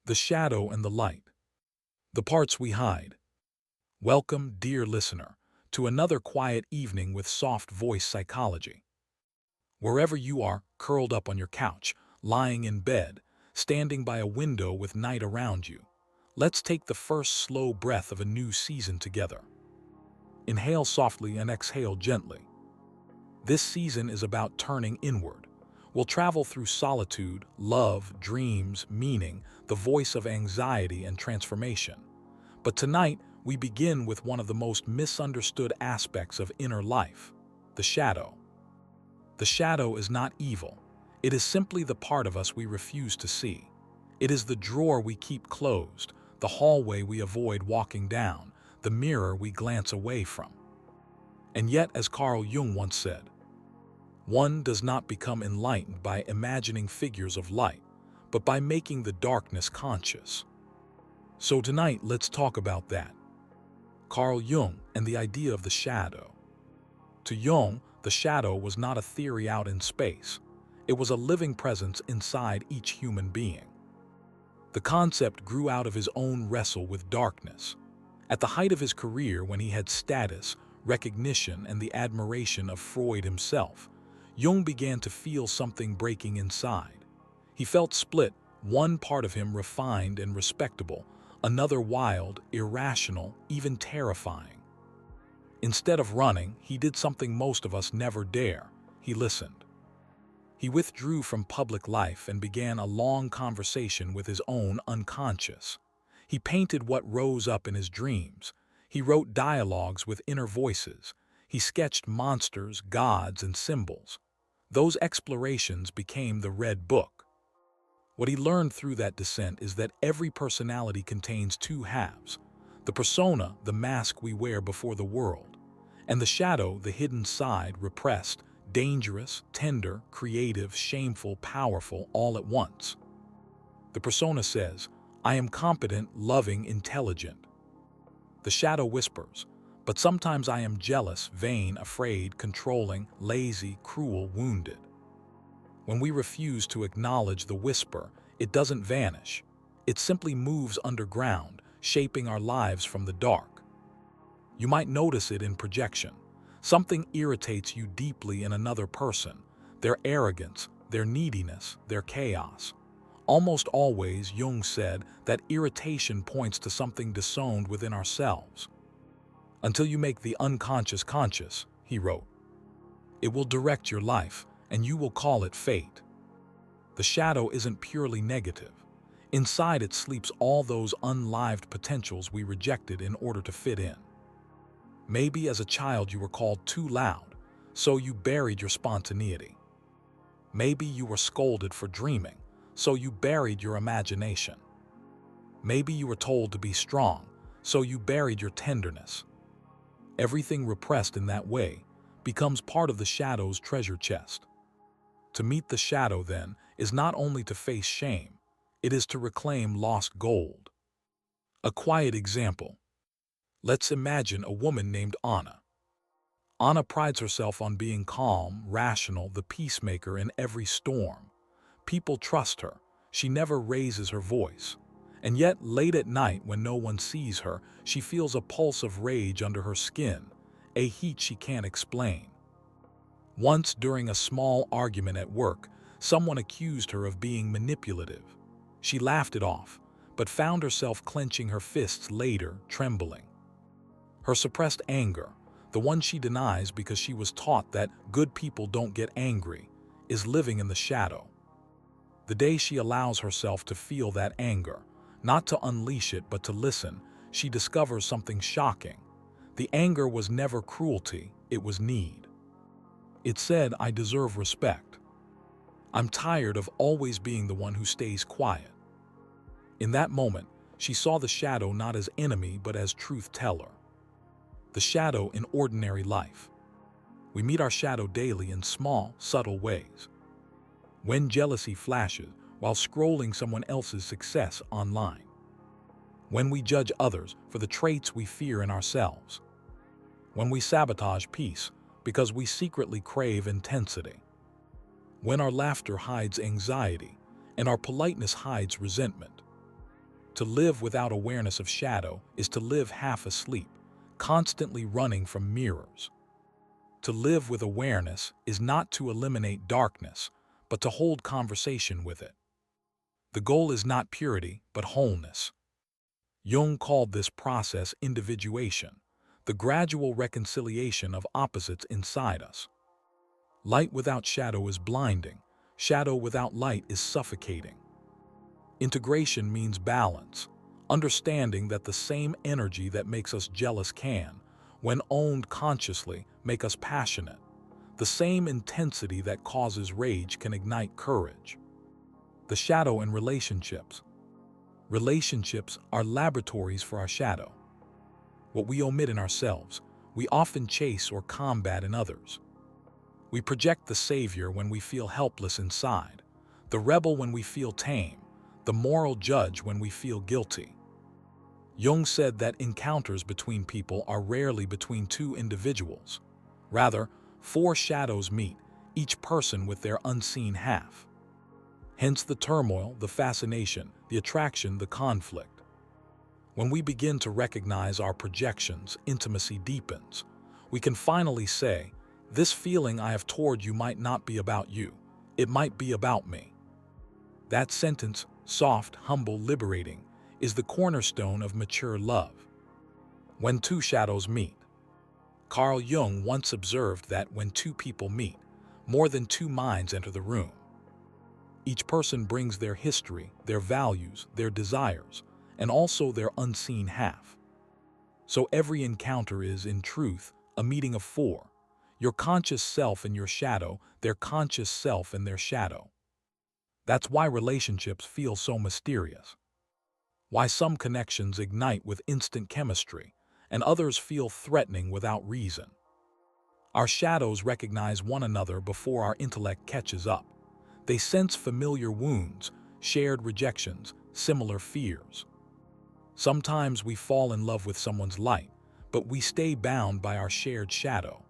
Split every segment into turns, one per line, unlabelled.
The shadow and the light. The parts we hide. Welcome, dear listener, to another quiet evening with soft voice psychology. Wherever you are, curled up on your couch, lying in bed, standing by a window with night around you, let's take the first slow breath of a new season together. Inhale softly and exhale gently. This season is about turning inward. We'll travel through solitude, love, dreams, meaning, the voice of anxiety and transformation. But tonight, we begin with one of the most misunderstood aspects of inner life, the shadow. The shadow is not evil. It is simply the part of us we refuse to see. It is the drawer we keep closed, the hallway we avoid walking down, the mirror we glance away from. And yet, as Carl Jung once said, one does not become enlightened by imagining figures of light, but by making the darkness conscious. So tonight, let's talk about that. Carl Jung and the idea of the shadow. To Jung, the shadow was not a theory out in space. It was a living presence inside each human being. The concept grew out of his own wrestle with darkness. At the height of his career, when he had status, recognition, and the admiration of Freud himself, Jung began to feel something breaking inside. He felt split, one part of him refined and respectable, another wild, irrational, even terrifying. Instead of running, he did something most of us never dare. He listened. He withdrew from public life and began a long conversation with his own unconscious. He painted what rose up in his dreams. He wrote dialogues with inner voices. He sketched monsters, gods, and symbols. Those explorations became the Red Book. What he learned through that descent is that every personality contains two halves: the persona, the mask we wear before the world, and the shadow, the hidden side, repressed, dangerous, tender, creative, shameful, powerful, all at once. The persona says, "I am competent, loving, intelligent." The shadow whispers, "But sometimes I am jealous, vain, afraid, controlling, lazy, cruel, wounded." When we refuse to acknowledge the whisper, it doesn't vanish. It simply moves underground, shaping our lives from the dark. You might notice it in projection. Something irritates you deeply in another person, their arrogance, their neediness, their chaos. Almost always, Jung said, that irritation points to something disowned within ourselves. Until you make the unconscious conscious, he wrote, it will direct your life, and you will call it fate. The shadow isn't purely negative. Inside it sleeps all those unlived potentials we rejected in order to fit in. Maybe as a child you were called too loud, so you buried your spontaneity. Maybe you were scolded for dreaming, so you buried your imagination. Maybe you were told to be strong, so you buried your tenderness. Everything repressed in that way becomes part of the shadow's treasure chest. To meet the shadow, then, is not only to face shame, it is to reclaim lost gold. A quiet example. Let's imagine a woman named Anna. Anna prides herself on being calm, rational, the peacemaker in every storm. People trust her. She never raises her voice. And yet, late at night, when no one sees her, she feels a pulse of rage under her skin, a heat she can't explain. Once, during a small argument at work, someone accused her of being manipulative. She laughed it off, but found herself clenching her fists later, trembling. Her suppressed anger, the one she denies because she was taught that good people don't get angry, is living in the shadow. The day she allows herself to feel that anger, not to unleash it but to listen, she discovers something shocking. The anger was never cruelty, it was need. It said, "I deserve respect. I'm tired of always being the one who stays quiet." In that moment, she saw the shadow not as enemy but as truth-teller. The shadow in ordinary life. We meet our shadow daily in small, subtle ways. When jealousy flashes while scrolling someone else's success online. When we judge others for the traits we fear in ourselves. When we sabotage peace because we secretly crave intensity. When our laughter hides anxiety and our politeness hides resentment. To live without awareness of shadow is to live half asleep, constantly running from mirrors. To live with awareness is not to eliminate darkness, but to hold conversation with it. The goal is not purity, but wholeness. Jung called this process individuation, the gradual reconciliation of opposites inside us. Light without shadow is blinding. Shadow without light is suffocating. Integration means balance, understanding that the same energy that makes us jealous can, when owned consciously, make us passionate. The same intensity that causes rage can ignite courage. The shadow in relationships. Relationships are laboratories for our shadow. What we omit in ourselves, we often chase or combat in others. We project the savior when we feel helpless inside, the rebel when we feel tame, the moral judge when we feel guilty. Jung said that encounters between people are rarely between two individuals. Rather, four shadows meet, each person with their unseen half. Hence the turmoil, the fascination, the attraction, the conflict. When we begin to recognize our projections, intimacy deepens. We can finally say, "This feeling I have toward you might not be about you. It might be about me." That sentence, soft, humble, liberating, is the cornerstone of mature love. When two shadows meet. Carl Jung once observed that when two people meet, more than two minds enter the room. Each person brings their history, their values, their desires, and also their unseen half. So every encounter is, in truth, a meeting of four: your conscious self and your shadow, their conscious self and their shadow. That's why relationships feel so mysterious. Why some connections ignite with instant chemistry, and others feel threatening without reason. Our shadows recognize one another before our intellect catches up. They sense familiar wounds, shared rejections, similar fears. Sometimes we fall in love with someone's light, but we stay bound by our shared shadow,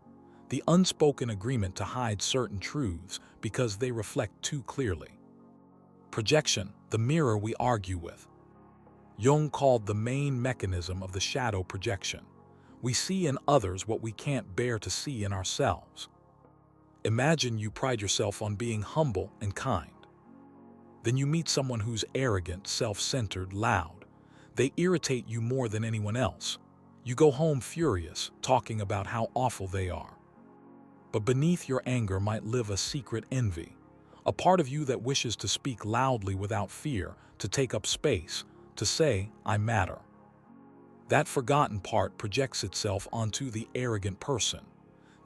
the unspoken agreement to hide certain truths because they reflect too clearly. Projection, the mirror we argue with. Jung called the main mechanism of the shadow projection. We see in others what we can't bear to see in ourselves. Imagine you pride yourself on being humble and kind. Then you meet someone who's arrogant, self-centered, loud. They irritate you more than anyone else. You go home furious, talking about how awful they are. But beneath your anger might live a secret envy, a part of you that wishes to speak loudly without fear, to take up space, to say, "I matter." That forgotten part projects itself onto the arrogant person.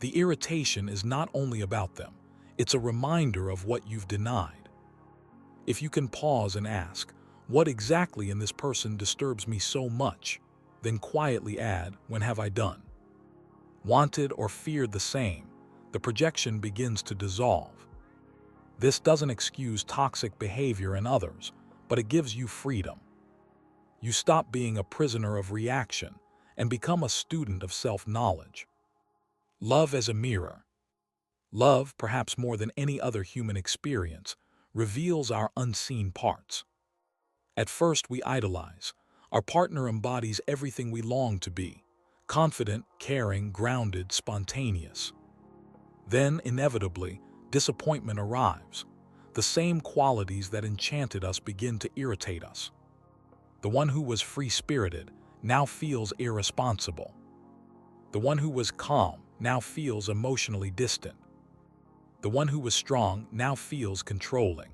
The irritation is not only about them, it's a reminder of what you've denied. If you can pause and ask, "What exactly in this person disturbs me so much?" Then quietly add, "When have I done?" Wanted or feared the same, the projection begins to dissolve. This doesn't excuse toxic behavior in others, but it gives you freedom. You stop being a prisoner of reaction and become a student of self-knowledge. Love as a mirror. Love, perhaps more than any other human experience, reveals our unseen parts. At first we idolize. Our partner embodies everything we long to be: confident, caring, grounded, spontaneous. Then, inevitably, disappointment arrives. The same qualities that enchanted us begin to irritate us. The one who was free-spirited now feels irresponsible. The one who was calm now feels emotionally distant. The one who was strong now feels controlling.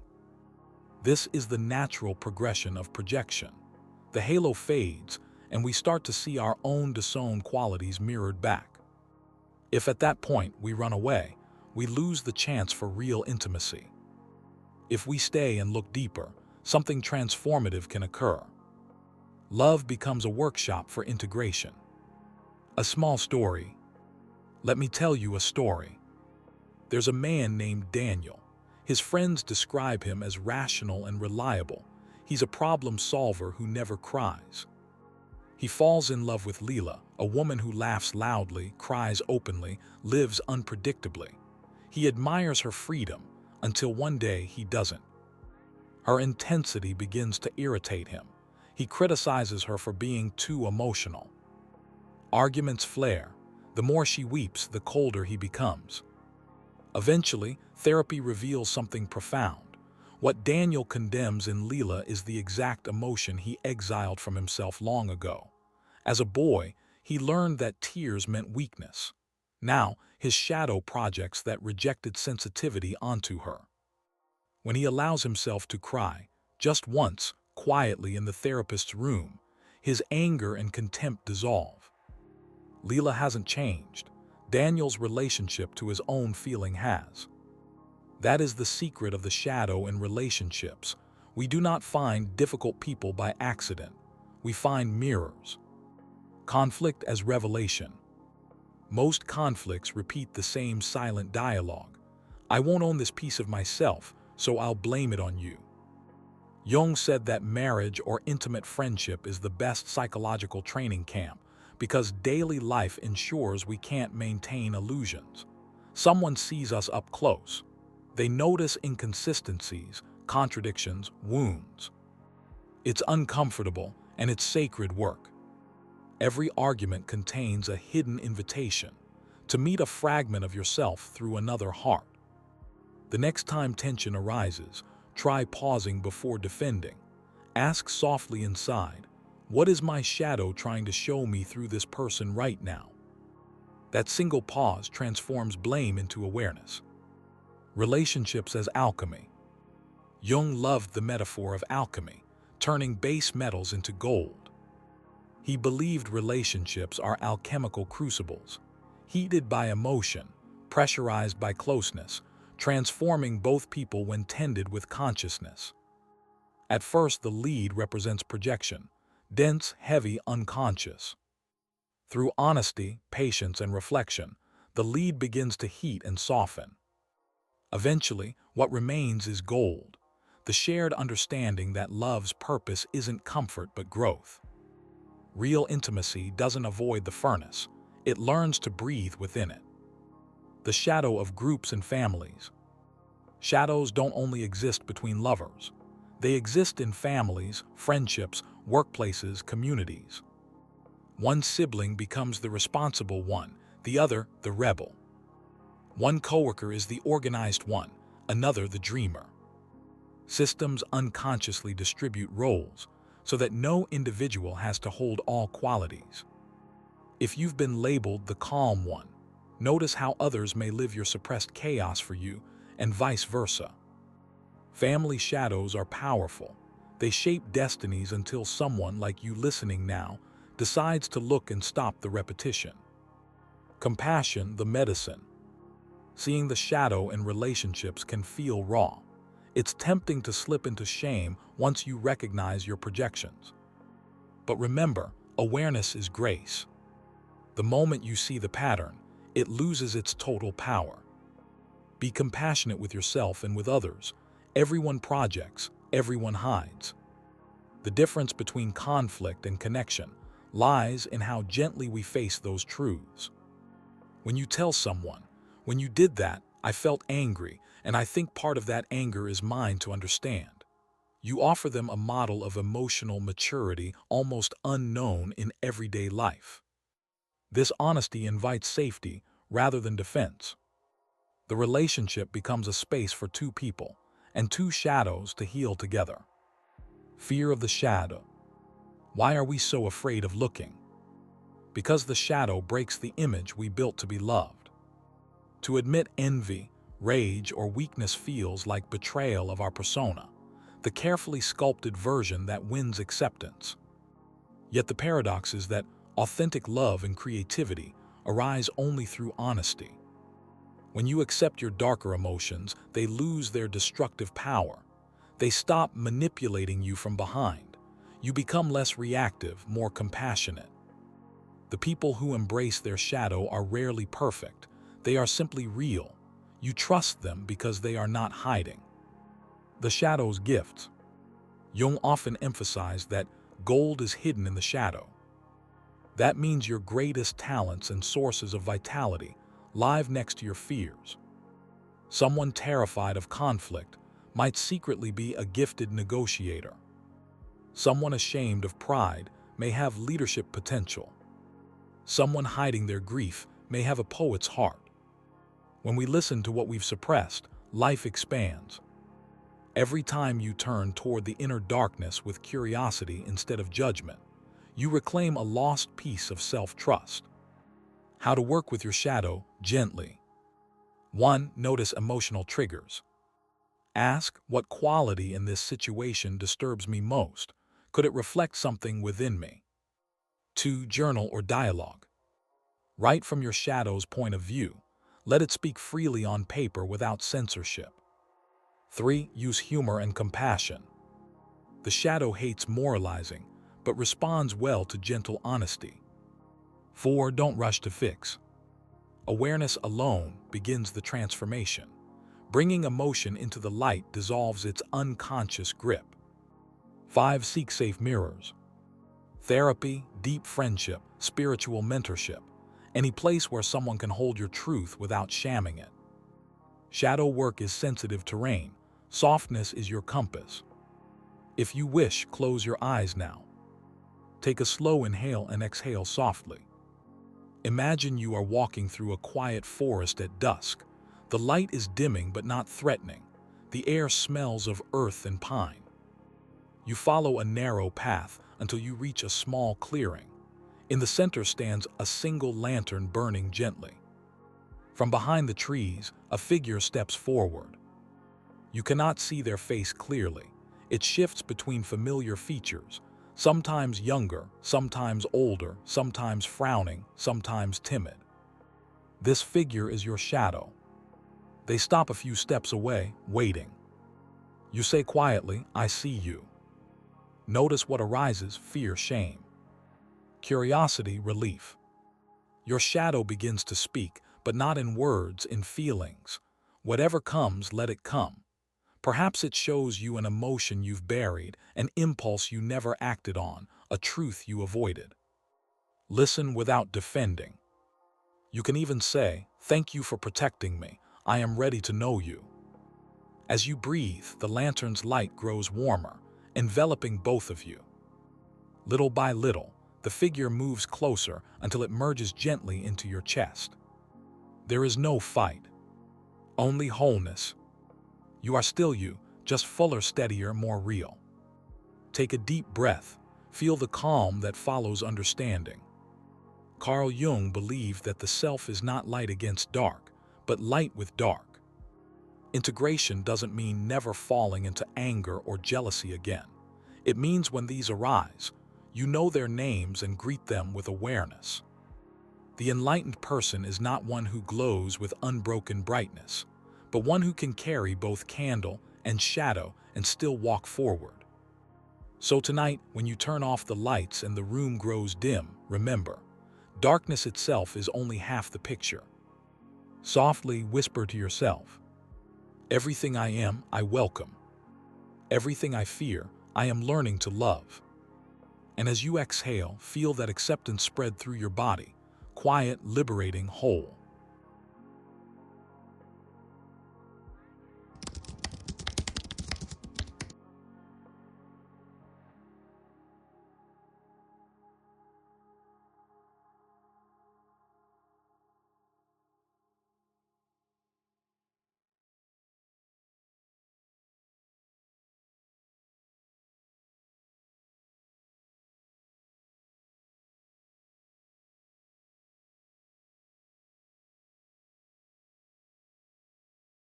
This is the natural progression of projection. The halo fades, and we start to see our own disowned qualities mirrored back. If at that point we run away, we lose the chance for real intimacy. If we stay and look deeper, something transformative can occur. Love becomes a workshop for integration. A small story. Let me tell you a story. There's a man named Daniel. His friends describe him as rational and reliable. He's a problem solver who never cries. He falls in love with Leela, a woman who laughs loudly, cries openly, lives unpredictably. He admires her freedom until one day he doesn't. Her intensity begins to irritate him. He criticizes her for being too emotional. Arguments flare. The more she weeps, the colder he becomes. Eventually, therapy reveals something profound. What Daniel condemns in Leela is the exact emotion he exiled from himself long ago. As a boy, he learned that tears meant weakness. Now, his shadow projects that rejected sensitivity onto her. When he allows himself to cry, just once, quietly in the therapist's room, his anger and contempt dissolve. Leela hasn't changed. Daniel's relationship to his own feeling has. That is the secret of the shadow in relationships. We do not find difficult people by accident. We find mirrors. Conflict as revelation. Most conflicts repeat the same silent dialogue. I won't own this piece of myself, so I'll blame it on you. Jung said that marriage or intimate friendship is the best psychological training camp because daily life ensures we can't maintain illusions. Someone sees us up close. They notice inconsistencies, contradictions, wounds. It's uncomfortable, and it's sacred work. Every argument contains a hidden invitation to meet a fragment of yourself through another heart. The next time tension arises, try pausing before defending. Ask softly inside, what is my shadow trying to show me through this person right now? That single pause transforms blame into awareness. Relationships as alchemy. Jung loved the metaphor of alchemy, turning base metals into gold. He believed relationships are alchemical crucibles, heated by emotion, pressurized by closeness, transforming both people when tended with consciousness. At first, the lead represents projection, dense, heavy, unconscious. Through honesty, patience, and reflection, the lead begins to heat and soften. Eventually, what remains is gold, the shared understanding that love's purpose isn't comfort but growth. Real intimacy doesn't avoid the furnace, it learns to breathe within it. The shadow of groups and families. Shadows don't only exist between lovers. They exist in families, friendships, workplaces, communities. One sibling becomes the responsible one, the other the rebel. One coworker is the organized one, another the dreamer. Systems unconsciously distribute roles so that no individual has to hold all qualities. If you've been labeled the calm one, notice how others may live your suppressed chaos for you, and vice versa. Family shadows are powerful. They shape destinies until someone like you listening now decides to look and stop the repetition. Compassion, the medicine. Seeing the shadow in relationships can feel raw. It's tempting to slip into shame once you recognize your projections. But remember, awareness is grace. The moment you see the pattern, it loses its total power. Be compassionate with yourself and with others. Everyone projects, everyone hides. The difference between conflict and connection lies in how gently we face those truths. When you tell someone, when you did that, I felt angry, and I think part of that anger is mine to understand. You offer them a model of emotional maturity almost unknown in everyday life. This honesty invites safety rather than defense. The relationship becomes a space for two people and two shadows to heal together. Fear of the shadow. Why are we so afraid of looking? Because the shadow breaks the image we built to be loved. To admit envy, rage, or weakness feels like betrayal of our persona, the carefully sculpted version that wins acceptance. Yet the paradox is that authentic love and creativity arise only through honesty. When you accept your darker emotions, they lose their destructive power. They stop manipulating you from behind. You become less reactive, more compassionate. The people who embrace their shadow are rarely perfect. They are simply real. You trust them because they are not hiding. The shadow's gifts. Jung often emphasized that gold is hidden in the shadow. That means your greatest talents and sources of vitality live next to your fears. Someone terrified of conflict might secretly be a gifted negotiator. Someone ashamed of pride may have leadership potential. Someone hiding their grief may have a poet's heart. When we listen to what we've suppressed, life expands. Every time you turn toward the inner darkness with curiosity instead of judgment, you reclaim a lost piece of self-trust. How to work with your shadow gently. 1. Notice emotional triggers. Ask, what quality in this situation disturbs me most? Could it reflect something within me? 2. Journal or dialogue. Write from your shadow's point of view. Let it speak freely on paper without censorship. 3. Use humor and compassion. The shadow hates moralizing, but responds well to gentle honesty. 4. Don't rush to fix. Awareness alone begins the transformation. Bringing emotion into the light dissolves its unconscious grip. 5. Seek safe mirrors. Therapy, deep friendship, spiritual mentorship, any place where someone can hold your truth without shamming it. Shadow work is sensitive terrain. Softness is your compass. If you wish, close your eyes now. Take a slow inhale and exhale softly. Imagine you are walking through a quiet forest at dusk. The light is dimming but not threatening. The air smells of earth and pine. You follow a narrow path until you reach a small clearing. In the center stands a single lantern burning gently. From behind the trees, a figure steps forward. You cannot see their face clearly. It shifts between familiar features, sometimes younger, sometimes older, sometimes frowning, sometimes timid. This figure is your shadow. They stop a few steps away, waiting. You say quietly, "I see you." Notice what arises: fear, shame, curiosity, relief. Your shadow begins to speak, but not in words, in feelings. Whatever comes, let it come. Perhaps it shows you an emotion you've buried, an impulse you never acted on, a truth you avoided. Listen without defending. You can even say, "Thank you for protecting me. I am ready to know you." As you breathe, the lantern's light grows warmer, enveloping both of you. Little by little, the figure moves closer until it merges gently into your chest. There is no fight, only wholeness. You are still you, just fuller, steadier, more real. Take a deep breath. Feel the calm that follows understanding. Carl Jung believed that the self is not light against dark, but light with dark. Integration doesn't mean never falling into anger or jealousy again. It means when these arise, you know their names and greet them with awareness. The enlightened person is not one who glows with unbroken brightness, but one who can carry both candle and shadow and still walk forward. So tonight, when you turn off the lights and the room grows dim, remember, darkness itself is only half the picture. Softly whisper to yourself, "Everything I am, I welcome. Everything I fear, I am learning to love." And as you exhale, feel that acceptance spread through your body, quiet, liberating, whole.